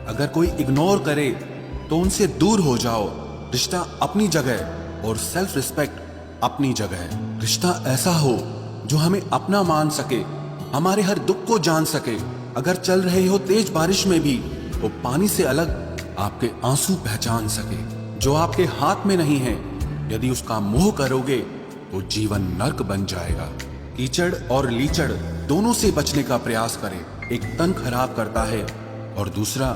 अगर कोई इग्नोर करे तो उनसे दूर हो जाओ। रिश्ता अपनी जगह और सेल्फ रिस्पेक्ट अपनी जगह। रिश्ता ऐसा हो जो हमें अपना मान सके, हमारे हर दुख को जान सके। अगर चल रहे हो तेज बारिश में भी वो पानी से अलग आपके आंसू पहचान सके। जो आपके हाथ में नहीं है, यदि उसका मोह करोगे तो जीवन नर्क बन जाएगा। कीचड़ और लीचड़ दोनों से बचने का प्रयास करें। एक तन खराब करता है और दूसरा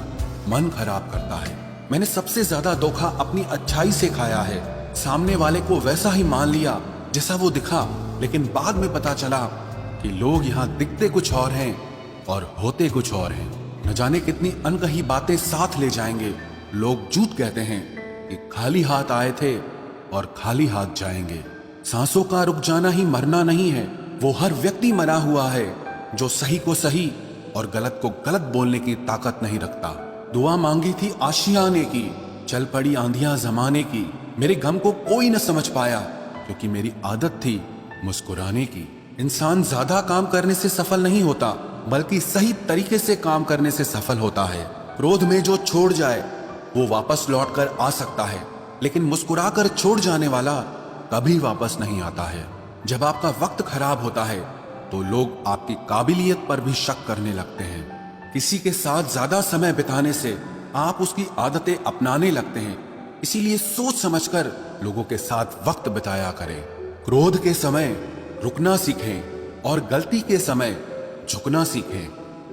मन खराब करता है। मैंने सबसे ज्यादा धोखा अपनी अच्छाई से खाया है। सामने वाले को वैसा ही मान लिया जैसा वो दिखा, लेकिन बाद में पता चला कि लोग यहाँ दिखते कुछ और हैं और होते कुछ और हैं। न जाने कितनी अनकही बातें साथ ले जाएंगे। लोग झूठ कहते हैं कि खाली हाथ आए थे और खाली हाथ जाएंगे। सांसों का रुक जाना ही मरना नहीं है। वो हर व्यक्ति मरा हुआ है जो सही को सही और गलत को गलत बोलने की ताकत नहीं रखता। दुआ मांगी थी आशियाने की, चल पड़ी आंधियां जमाने की। मेरे गम को कोई न समझ पाया क्योंकि मेरी आदत थी मुस्कुराने की। इंसान ज्यादा काम करने से सफल नहीं होता, बल्कि सही तरीके से काम करने से सफल होता है। क्रोध में जो छोड़ जाए वो वापस लौट कर आ सकता है, लेकिन मुस्कुरा कर छोड़ जाने वाला कभी वापस नहीं आता है। जब आपका वक्त खराब होता है तो लोग आपकी काबिलियत पर भी शक करने लगते हैं। किसी के साथ ज्यादा समय बिताने से आप उसकी आदतें अपनाने लगते हैं। इसीलिए सोच समझकर लोगों के साथ वक्त बिताया करें। क्रोध के समय रुकना सीखें और गलती के समय झुकना सीखें।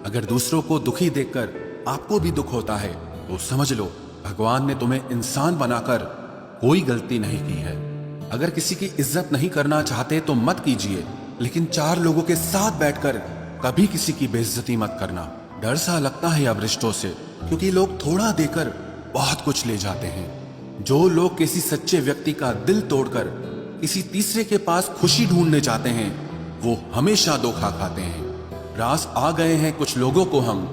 अगर दूसरों को दुखी देखकर आपको भी दुख होता है तो समझ लो भगवान ने तुम्हें इंसान बनाकर कोई गलती नहीं की है। अगर किसी की इज्जत नहीं करना चाहते तो मत कीजिए, लेकिन चार लोगों के साथ बैठकर कभी किसी की बेइज्जती मत करना। डर सा लगता है अब रिश्तों से, क्योंकि लोग थोड़ा देकर बहुत कुछ ले जाते हैं। जो लोग किसी सच्चे व्यक्ति का दिल तोड़कर किसी तीसरे के पास खुशी ढूंढने जाते हैं वो हमेशा धोखा खाते हैं। रास आ गए हैं कुछ लोगों को हम,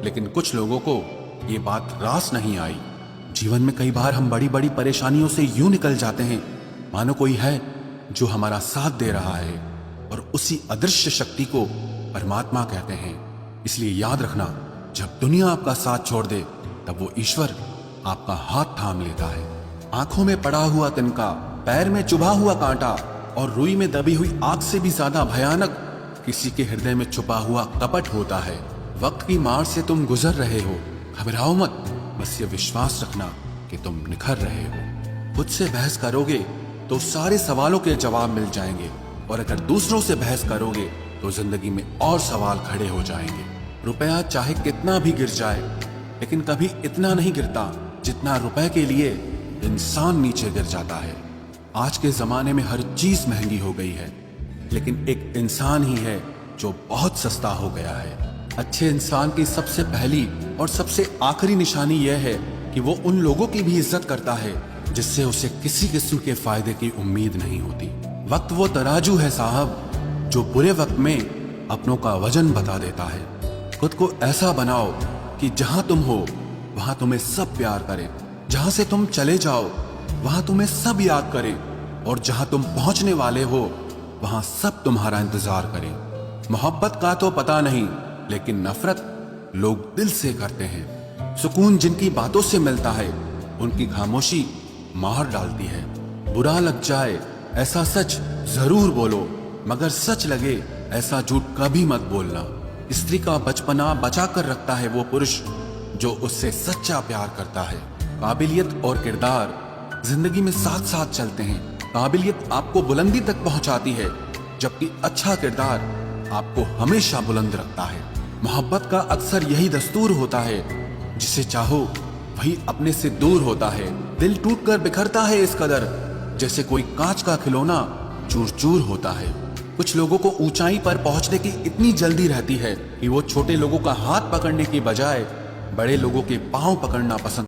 लेकिन कुछ लोगों को ये बात रास नहीं आई। जीवन में कई बार हम बड़ी बड़ी परेशानियों से यूं निकल जाते हैं मानो कोई है जो हमारा साथ दे रहा है, और उसी अदृश्य शक्ति को परमात्मा कहते हैं। इसलिए याद रखना, जब दुनिया आपका साथ छोड़ दे तब वो ईश्वर आपका हाथ थाम लेता है। आंखों में पड़ा हुआ तिनका, पैर में चुभा हुआ कांटा और रुई में दबी हुई आग से भी ज्यादा भयानक किसी के हृदय में छुपा हुआ कपट होता है। वक्त की मार से तुम गुजर रहे हो, घबराओ मत, बस ये विश्वास रखना कि तुम निखर रहे हो। खुद से बहस करोगे तो सारे सवालों के जवाब मिल जाएंगे, और अगर दूसरों से बहस करोगे तो जिंदगी में और सवाल खड़े हो जाएंगे। रुपया चाहे कितना भी गिर जाए, लेकिन कभी इतना नहीं गिरता जितना रुपए के लिए इंसान नीचे गिर जाता है। आज के जमाने में हर चीज महंगी हो गई है, लेकिन एक इंसान ही है जो बहुत सस्ता हो गया है। अच्छे इंसान की सबसे पहली और सबसे आखिरी निशानी यह है कि वो उन लोगों की भी इज्जत करता है जिससे उसे किसी किस्म के फायदे की उम्मीद नहीं होती। वक्त वो तराजू है साहब जो बुरे वक्त में अपनों का वजन बता देता है। खुद को ऐसा बनाओ कि जहां तुम हो वहां तुम्हें सब प्यार करें, जहां से तुम चले जाओ वहां तुम्हें सब याद करें, और जहां तुम पहुंचने वाले हो वहां सब तुम्हारा इंतजार करें। मोहब्बत का तो पता नहीं, लेकिन नफरत लोग दिल से करते हैं। सुकून जिनकी बातों से मिलता है उनकी खामोशी मार डालती है। बुरा लग जाए ऐसा सच जरूर बोलो, मगर सच लगे ऐसा झूठ कभी मत बोलना। स्त्री का बचपना बचा कर रखता है वो पुरुष जो उससे सच्चा प्यार करता है। काबिलियत और किरदार जिंदगी में साथ साथ चलते हैं। काबिलियत आपको बुलंदी तक पहुंचाती है, जबकि अच्छा किरदार आपको हमेशा बुलंद रखता है। मोहब्बत का अक्सर यही दस्तूर होता है, जिसे चाहो वही अपने से दूर होता है। दिल टूटकर बिखरता है इस कदर जैसे कोई कांच का खिलौना चूर चूर होता है। कुछ लोगों को ऊंचाई पर पहुंचने की इतनी जल्दी रहती है कि वो छोटे लोगों का हाथ पकड़ने की बजाय बड़े लोगों के पांव पकड़ना पसंद